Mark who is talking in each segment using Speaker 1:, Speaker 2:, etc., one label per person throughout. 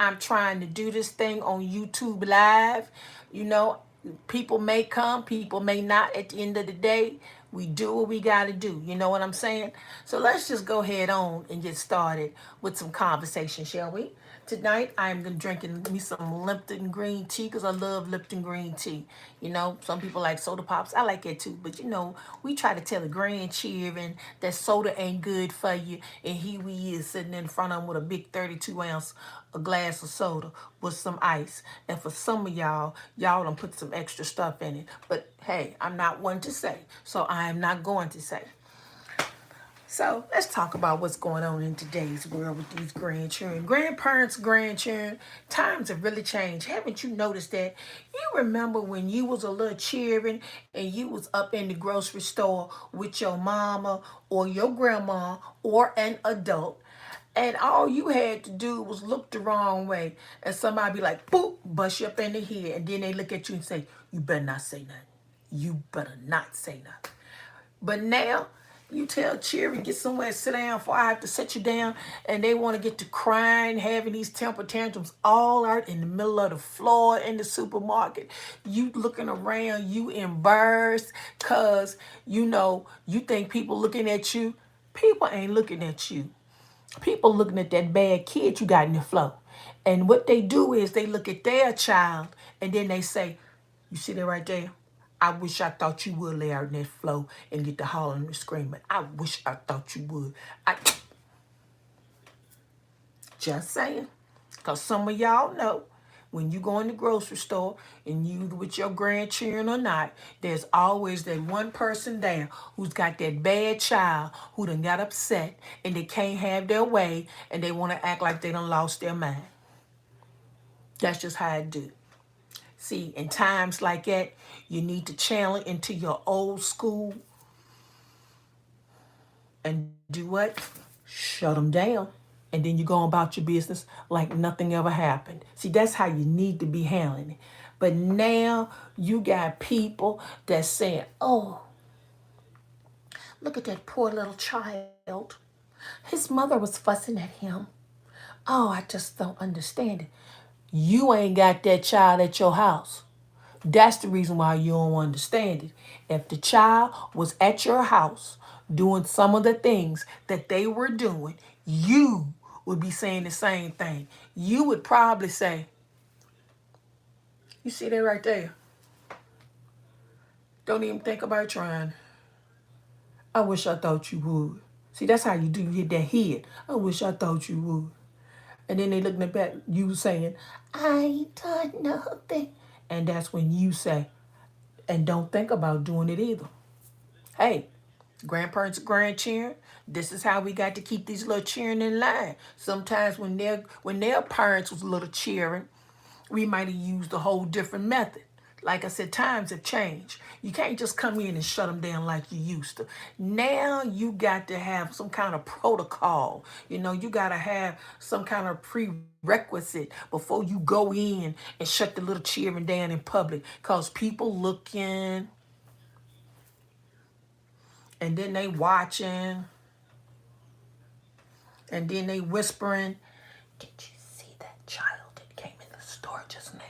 Speaker 1: I'm trying to do this thing on YouTube Live. You know, people may come, people may not. At the end of the day, we do what we got to do. You know what I'm saying? So let's just go ahead on and get started with some conversation, shall we? Tonight, I'm drinking me some Lipton green tea because I love Lipton green tea. You know, some people like soda pops. I like it too. But, you know, we try to tell the Grandchiren that soda ain't good for you. And here we is sitting in front of them with a big 32-ounce a glass of soda with some ice. And for some of y'all done put some extra stuff in it. But, hey, I'm not one to say. So I am not going to say. So let's talk about what's going on in today's world with these grandchildren. Grandparents, grandchildren, times have really changed. Haven't you noticed that? You remember when you was a little cheering and you was up in the grocery store with your mama or your grandma or an adult, and all you had to do was look the wrong way and somebody be like, boop, bust you up in the head, and then they look at you and say, you better not say nothing. You better not say nothing. But now, you tell Cherry, get somewhere, sit down before I have to sit you down, and they want to get to crying, having these temper tantrums all out in the middle of the floor in the supermarket. You looking around, you embarrassed, because, you know, you think people looking at you. People ain't looking at you. People looking at that bad kid you got in the floor. And what they do is they look at their child, and then they say, you see that right there? I wish I thought you would lay out in that floor and get to hollering and screaming. I wish I thought you would. I just saying. Because some of y'all know when you go in the grocery store and you with your grandchildren or not, there's always that one person there who's got that bad child who done got upset and they can't have their way and they want to act like they done lost their mind. That's just how I do. See, in times like that, you need to channel into your old school and do what? Shut them down. And then you go about your business like nothing ever happened. See, that's how you need to be handling it. But now you got people that saying, oh, look at that poor little child. His mother was fussing at him. Oh, I just don't understand it. You ain't got that child at your house. That's the reason why you don't understand it. If the child was at your house doing some of the things that they were doing, you would be saying the same thing. You would probably say, you see that right there? Don't even think about trying. I wish I thought you would. See, that's how you do. You hit that head. I wish I thought you would. And then they looking at back, you saying, I ain't done nothing. And that's when you say, and don't think about doing it either. Hey, grandparents, grandchildren, this is how we got to keep these little children in line. Sometimes when their parents was little cheering, we might have used a whole different method. Like I said, times have changed. You can't just come in and shut them down like you used to. Now you got to have some kind of protocol. You know, you got to have some kind of prerequisite before you go in and shut the little cheering down in public. Because people looking, and then they watching, and then they whispering, did you see that child that came in the store just now?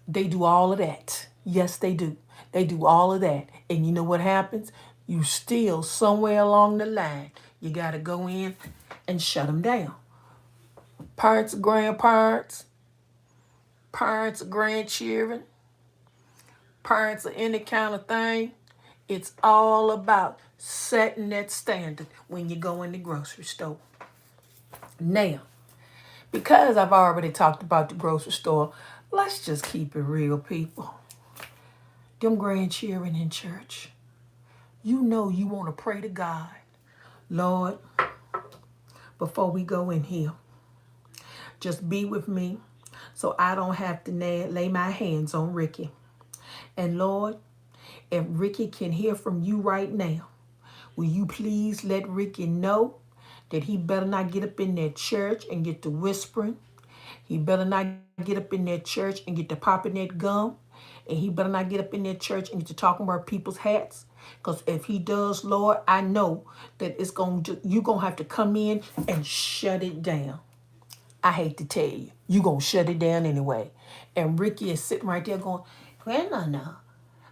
Speaker 1: They do all of that. Yes, they do. They do all of that. And you know what happens? You still, somewhere along the line, you got to go in and shut them down. Parents, grandparents, parents, grandchildren, parents of any kind of thing. It's all about setting that standard when you go in the grocery store. Now, because I've already talked about the grocery store, let's just keep it real, people. Them grandchildren in church, you know you want to pray to God. Lord, before we go in here, just be with me so I don't have to lay my hands on Ricky. And Lord, if Ricky can hear from you right now, will you please let Ricky know that he better not get up in that church and get to whispering. He better not get up in that church and get to popping that gum. And he better not get up in that church and get to talking about people's hats. Because if he does, Lord, I know that you're going to have to come in and shut it down. I hate to tell you, you going to shut it down anyway. And Ricky is sitting right there going, "GranNaNa,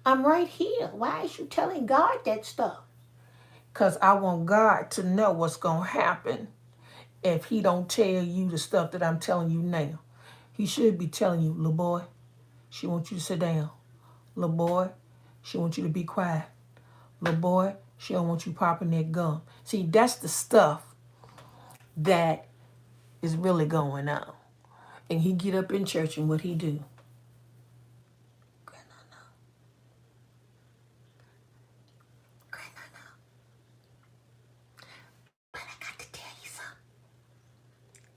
Speaker 1: I'm right here. Why is you telling God that stuff?" Because I want God to know what's going to happen if he don't tell you the stuff that I'm telling you now. He should be telling you, "Little boy, she wants you to sit down. Little boy, she wants you to be quiet. Little boy, she don't want you popping that gum." See, that's the stuff that is really going on. And he get up in church and what he do? "GranNaNa, GranNaNa, but I got to tell you something."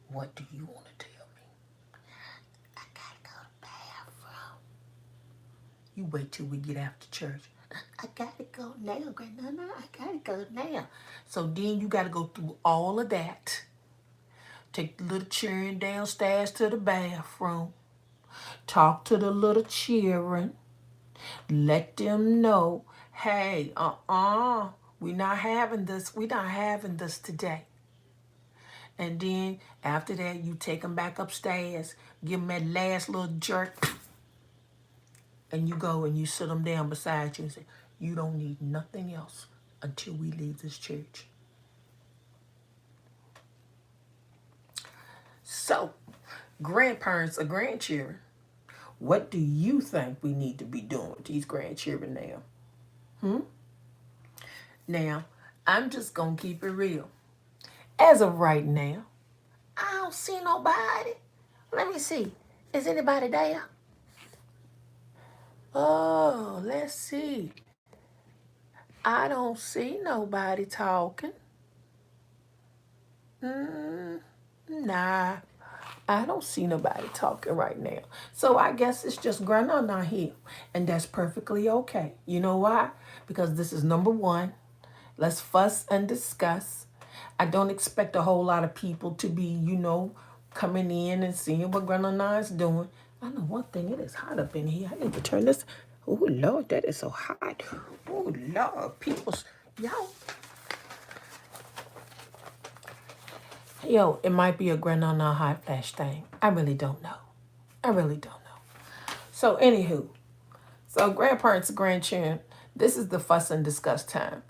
Speaker 1: "What do you want to tell me?" "I gotta go to the bathroom." "You wait till we get after church." "I gotta go now, GranNaNa. I gotta go now." So then you gotta go through all of that. Take the little children downstairs to the bathroom. Talk to the little children. Let them know, "Hey, we not having this. We not having this today." And then after that, you take them back upstairs. Give them that last little jerk. And you go and you sit them down beside you and say, "You don't need nothing else until we leave this church." So, grandparents or grandchildren, what do you think we need to be doing with these grandchildren now? Now, I'm just going to keep it real. As of right now, I don't see nobody. Let me see. Is anybody there? Oh, let's see. I don't see nobody talking. Nah, I don't see nobody talking right now. So I guess it's just GranNaNa here. And that's perfectly okay. You know why? Because this is number one. Let's fuss and discuss. I don't expect a whole lot of people to be, coming in and seeing what GranNaNa is doing. I know one thing, it is hot up in here. I need to turn this. Oh, Lord, that is so hot. Oh, Lord, y'all. Yo, it might be a GranNaNa hot flash thing. I really don't know. I really don't know. So, anywho, so grandparents, grandchildren, this is the fuss and discuss time.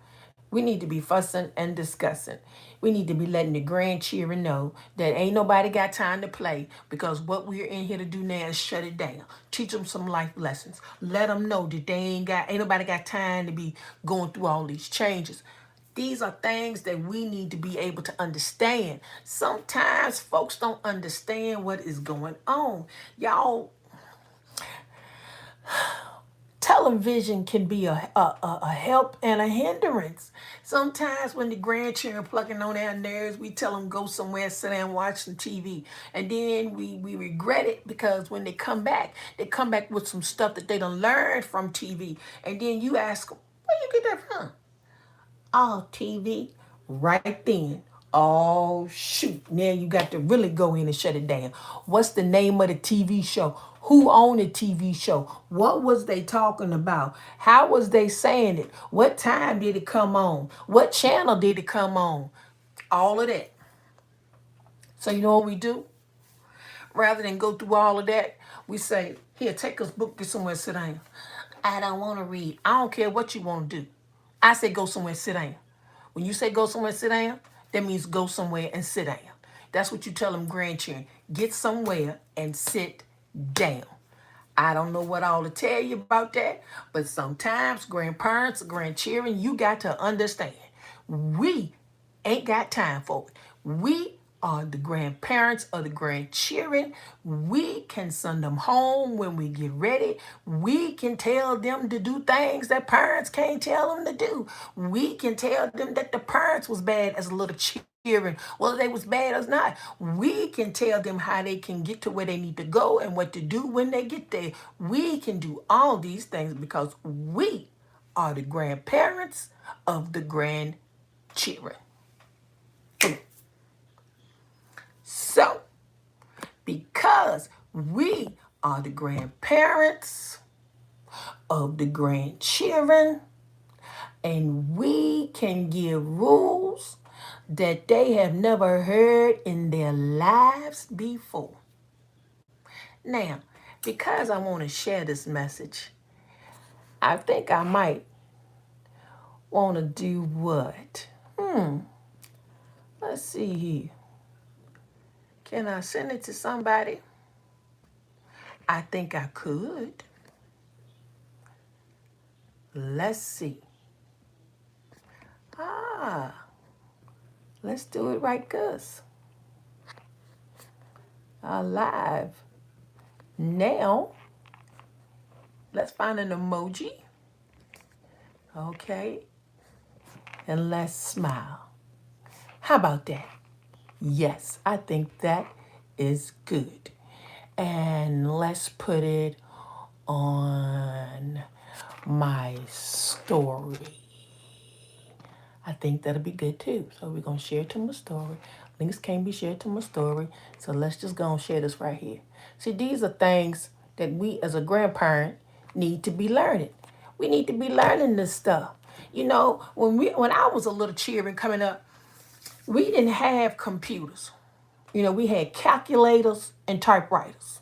Speaker 1: We need to be fussing and discussing. We need to be letting the grandchildren know that ain't nobody got time to play, because what we're in here to do now is shut it down. Teach them some life lessons. Let them know that ain't nobody got time to be going through all these changes. These are things that we need to be able to understand. Sometimes folks don't understand what is going on. Y'all, television can be a help and a hindrance. Sometimes when the grandchildren plucking on our nerves, we tell them go somewhere, sit down, watch some TV. And then we regret it, because when they come back with some stuff that they done learned from TV. And then you ask them, "Where you get that from?" "Oh, TV." Right then. Oh, shoot. Now you got to really go in and shut it down. What's the name of the TV show? Who owned the TV show? What was they talking about? How was they saying it? What time did it come on? What channel did it come on? All of that. So you know what we do? Rather than go through all of that, we say, "Here, take this book, get somewhere, sit down." "I don't want to read." "I don't care what you want to do. I say go somewhere, sit down." When you say go somewhere, sit down, that means go somewhere and sit down. That's what you tell them grandchildren. Get somewhere and sit down. I don't know what all to tell you about that, but sometimes grandparents, grandchildren, you got to understand. We ain't got time for it. We are the grandparents of the grandchildren. We can send them home when we get ready. We can tell them to do things that parents can't tell them to do. We can tell them that the parents was bad as a little children, whether they was bad or not. We can tell them how they can get to where they need to go and what to do when they get there. We can do all these things because we are the grandparents of the grandchildren. So, because we are the grandparents of the grandchildren, and we can give rules, that they have never heard in their lives before. Now, because I want to share this message, I think I might want to do what? Let's see here. Can I send it to somebody? I think I could. Let's see. Ah, let's do it right, Gus. Alive. Now, let's find an emoji. Okay. And let's smile. How about that? Yes, I think that is good. And let's put it on my story. I think that'll be good too. So we're going to share it to my story. Links can be shared to my story. So let's just go and share this right here. See, these are things that we as a grandparent need to be learning. We need to be learning this stuff. You know, when I was a little cheering coming up, we didn't have computers. You know, we had calculators and typewriters.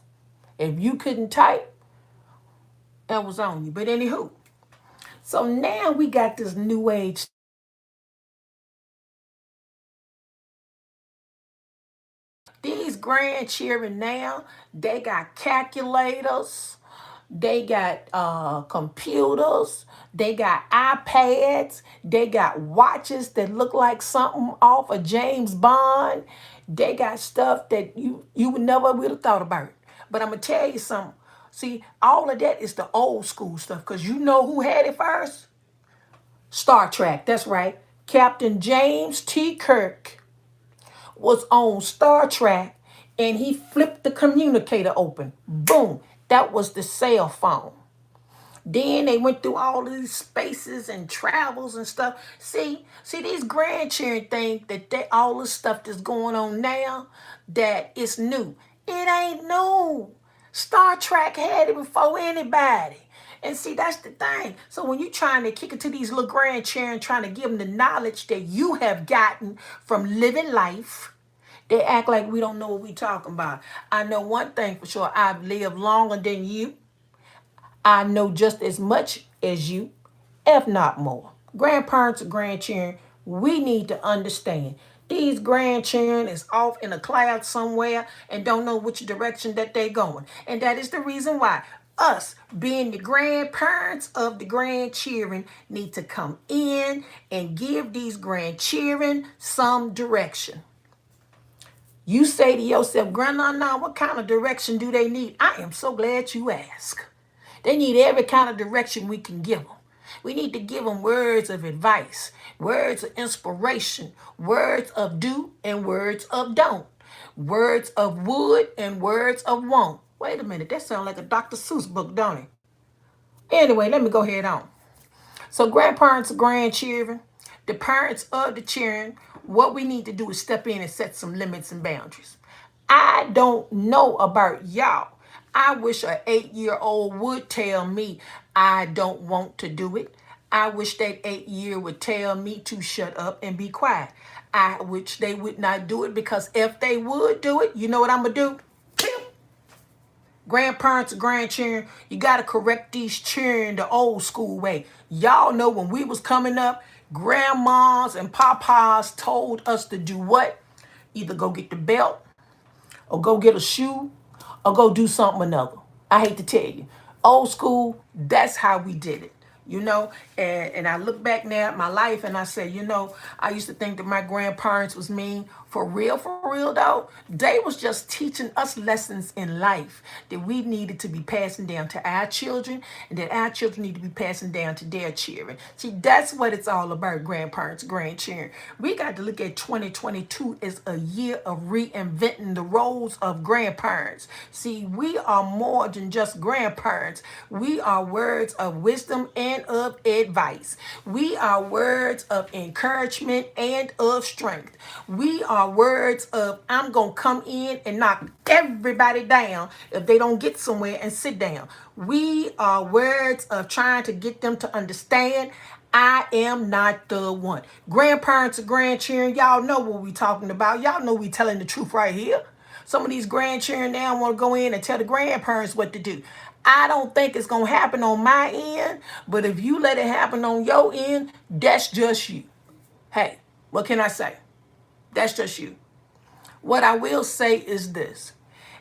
Speaker 1: If you couldn't type, that was on you. But anywho, so now we got this new age. These grandchildren now, they got calculators, they got computers, they got iPads, they got watches that look like something off of James Bond. They got stuff that you would never would have thought about. But I'm gonna tell you something. See, all of that is the old school stuff, because you know who had it first? Star Trek, that's right. Captain James T. Kirk was on Star Trek and he flipped the communicator open. Boom. That was the cell phone. Then they went through all of these spaces and travels and stuff. See, these grandchildren think that all the stuff that's going on now, that it's new. It ain't new. Star Trek had it before anybody. And see, that's the thing. So when you're trying to kick it to these little grandchildren, trying to give them the knowledge that you have gotten from living life, they act like we don't know what we talking about. I know one thing for sure. I've lived longer than you. I know just as much as you, if not more. Grandparents and grandchildren, we need to understand. These grandchildren is off in a cloud somewhere and don't know which direction that they going. And that is the reason why us, being the grandparents of the grandchildren, need to come in and give these grandchildren some direction. You say to yourself, GranNaNa, what kind of direction do they need? I am so glad you asked. They need every kind of direction we can give them. We need to give them words of advice, words of inspiration, words of do and words of don't, words of would and words of won't. Wait a minute, that sounds like a Dr. Seuss book, don't it? Anyway, let me go ahead on. So grandparents, grandchildren, the parents of the children, what we need to do is step in and set some limits and boundaries. I don't know about y'all. I wish an 8-year-old would tell me I don't want to do it. I wish that 8-year would tell me to shut up and be quiet. I wish they would not do it, because if they would do it, you know what I'm going to do? Grandparents and grandchildren, you got to correct these children the old school way. Y'all know when we was coming up, grandmas and papas told us to do what? Either go get the belt, or go get a shoe, or go do something another. I hate to tell you. Old school, that's how we did it. You know, and I look back now at my life and I say, you know, I used to think that my grandparents was mean. For real though, they was just teaching us lessons in life that we needed to be passing down to our children, and that our children need to be passing down to their children. See, that's what it's all about, grandparents, grandchildren. We got to look at 2022 as a year of reinventing the roles of grandparents. See, we are more than just grandparents. We are words of wisdom and of advice. We are words of encouragement and of strength. We are words of, I'm going to come in and knock everybody down if they don't get somewhere and sit down. We are words of trying to get them to understand I am not the one. Grandparents or grandchildren, y'all know what we talking about. Y'all know we telling the truth right here. Some of these grandchildren now want to go in and tell the grandparents what to do. I don't think it's going to happen on my end, but if you let it happen on your end, that's just you. Hey, what can I say? That's just you. What I will say is this.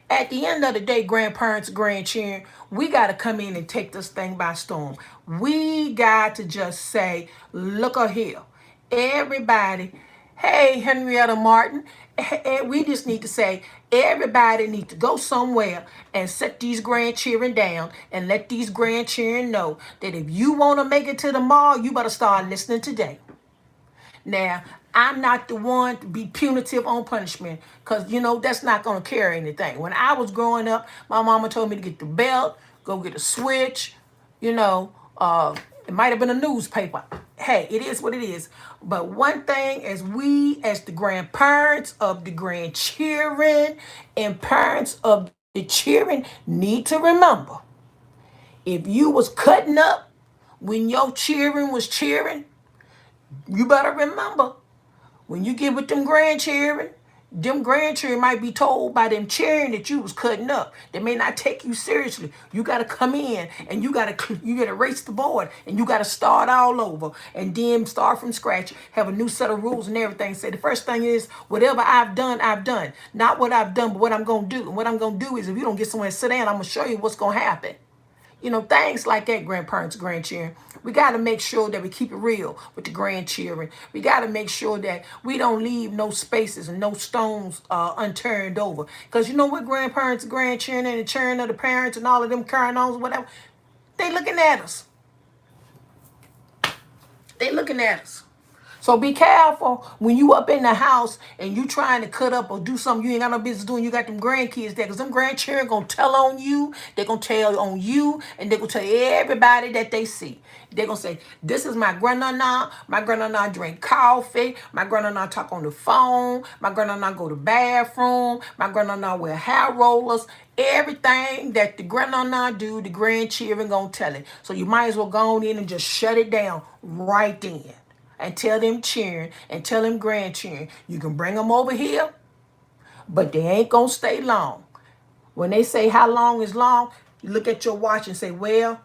Speaker 1: At the end of the day, grandparents, grandchildren, we got to come in and take this thing by storm. We got to just say, look here. Everybody, hey, Henrietta Martin, we just need to say, everybody need to go somewhere and set these grandchildren down and let these grandchildren know that if you want to make it to the mall, you better start listening today. Now, I'm not the one to be punitive on punishment because, that's not going to carry anything. When I was growing up, my mama told me to get the belt, go get a switch, it might have been a newspaper. Hey, it is what it is. But one thing, as the grandparents of the grandchildren and parents of the children need to remember, if you was cutting up when your children was cheering, you better remember, when you get with them grandchildren might be told by them cheering that you was cutting up. They may not take you seriously. You got to come in and you got to erase the board and you got to start all over and then start from scratch, have a new set of rules and everything. Say the first thing is, whatever I've done, I've done. Not what I've done, but what I'm going to do. And what I'm going to do is, if you don't get somewhere to sit down, I'm going to show you what's going to happen. Things like that, grandparents, grandchildren. We got to make sure that we keep it real with the grandchildren. We got to make sure that we don't leave no spaces and no stones unturned over. Because you know what, grandparents, grandchildren, and the children of the parents and all of them carrying on, whatever, they looking at us. They looking at us. So be careful when you up in the house and you trying to cut up or do something you ain't got no business doing. You got them grandkids there because them grandchildren going to tell on you. They're going to tell on you and they're going to tell everybody that they see. They're going to say, this is my GranNaNa. My GranNaNa drink coffee. My GranNaNa talk on the phone. My GranNaNa go to the bathroom. My GranNaNa wear hair rollers. Everything that the GranNaNa do, the grandchildren going to tell it. So you might as well go on in and just shut it down right then. And tell them children and tell them grandchildren, you can bring them over here, but they ain't going to stay long. When they say how long is long, you look at your watch and say, well,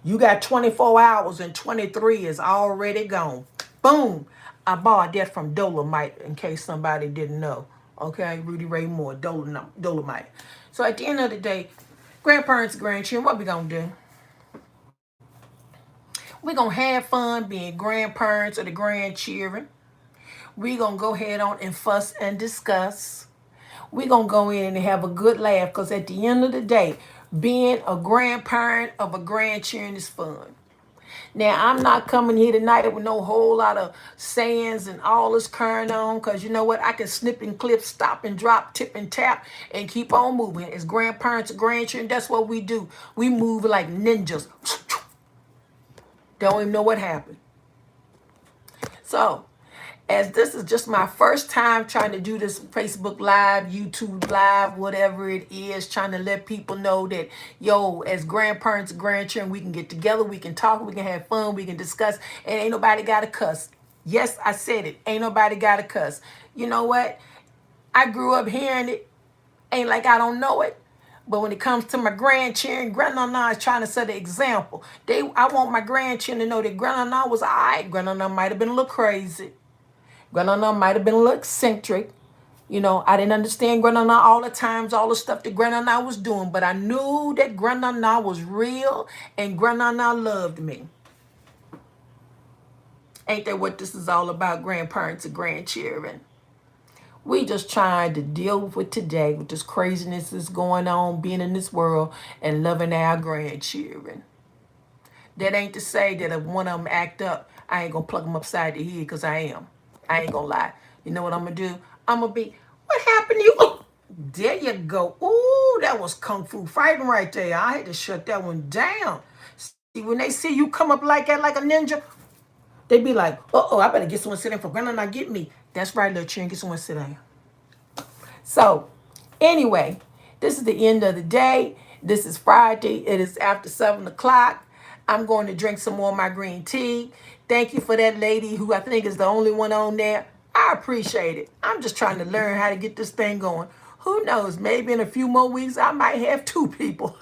Speaker 1: you got 24 hours and 23 is already gone. Boom. I borrowed that from Dolomite in case somebody didn't know. Okay, Rudy Ray Moore, Dolomite. So at the end of the day, grandparents, grandchildren, what we going to do? We're going to have fun being grandparents or the grandchildren. We're going to go ahead on and fuss and discuss. We're going to go in and have a good laugh because at the end of the day, being a grandparent of a grandchildren is fun. Now, I'm not coming here tonight with no whole lot of sayings and all this carrying on because you know what? I can snip and clip, stop and drop, tip and tap, and keep on moving. As grandparents or grandchildren, that's what we do. We move like ninjas. Don't even know what happened. So, as this is just my first time trying to do this Facebook Live, YouTube Live, whatever it is, trying to let people know that, as grandparents and grandchildren, we can get together, we can talk, we can have fun, we can discuss, and ain't nobody got to cuss. Yes, I said it. Ain't nobody got to cuss. You know what? I grew up hearing it. Ain't like I don't know it. But when it comes to my grandchildren, GranNaNa is trying to set an example. I want my grandchildren to know that GranNaNa was all right. GranNaNa might have been a little crazy. GranNaNa might have been a little eccentric. I didn't understand GranNaNa all the times, all the stuff that GranNaNa was doing. But I knew that GranNaNa was real and GranNaNa loved me. Ain't that what this is all about, grandparents and grandchildren? We just trying to deal with today, with this craziness that's going on, being in this world, and loving our grandchildren. That ain't to say that if one of them act up, I ain't going to plug them upside the head, because I am. I ain't going to lie. You know what I'm going to do? I'm going to be, what happened to you? Oh, there you go. Ooh, that was kung fu fighting right there. I had to shut that one down. See, when they see you come up like that, like a ninja, they be like, uh-oh, I better get someone sitting for GranNaNa get me. That's right, little children, get someone sit down. So, anyway, this is the end of the day. This is Friday. It is after 7 o'clock. I'm going to drink some more of my green tea. Thank you for that lady who I think is the only one on there. I appreciate it. I'm just trying to learn how to get this thing going. Who knows? Maybe in a few more weeks, I might have 2 people.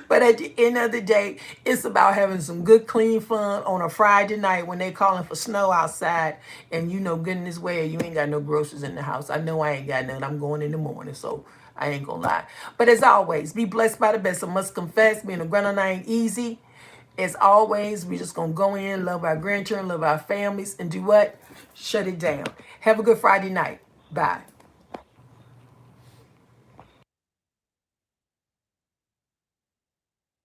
Speaker 1: But at the end of the day, it's about having some good, clean fun on a Friday night when they calling for snow outside and you know, goodness well, you ain't got no groceries in the house. I know I ain't got none. I'm going in the morning, so I ain't gonna lie. But as always, be blessed by the best. I must confess, being a grandma ain't easy. As always, we just gonna go in, love our grandchildren, love our families, and do what? Shut it down. Have a good Friday night. Bye.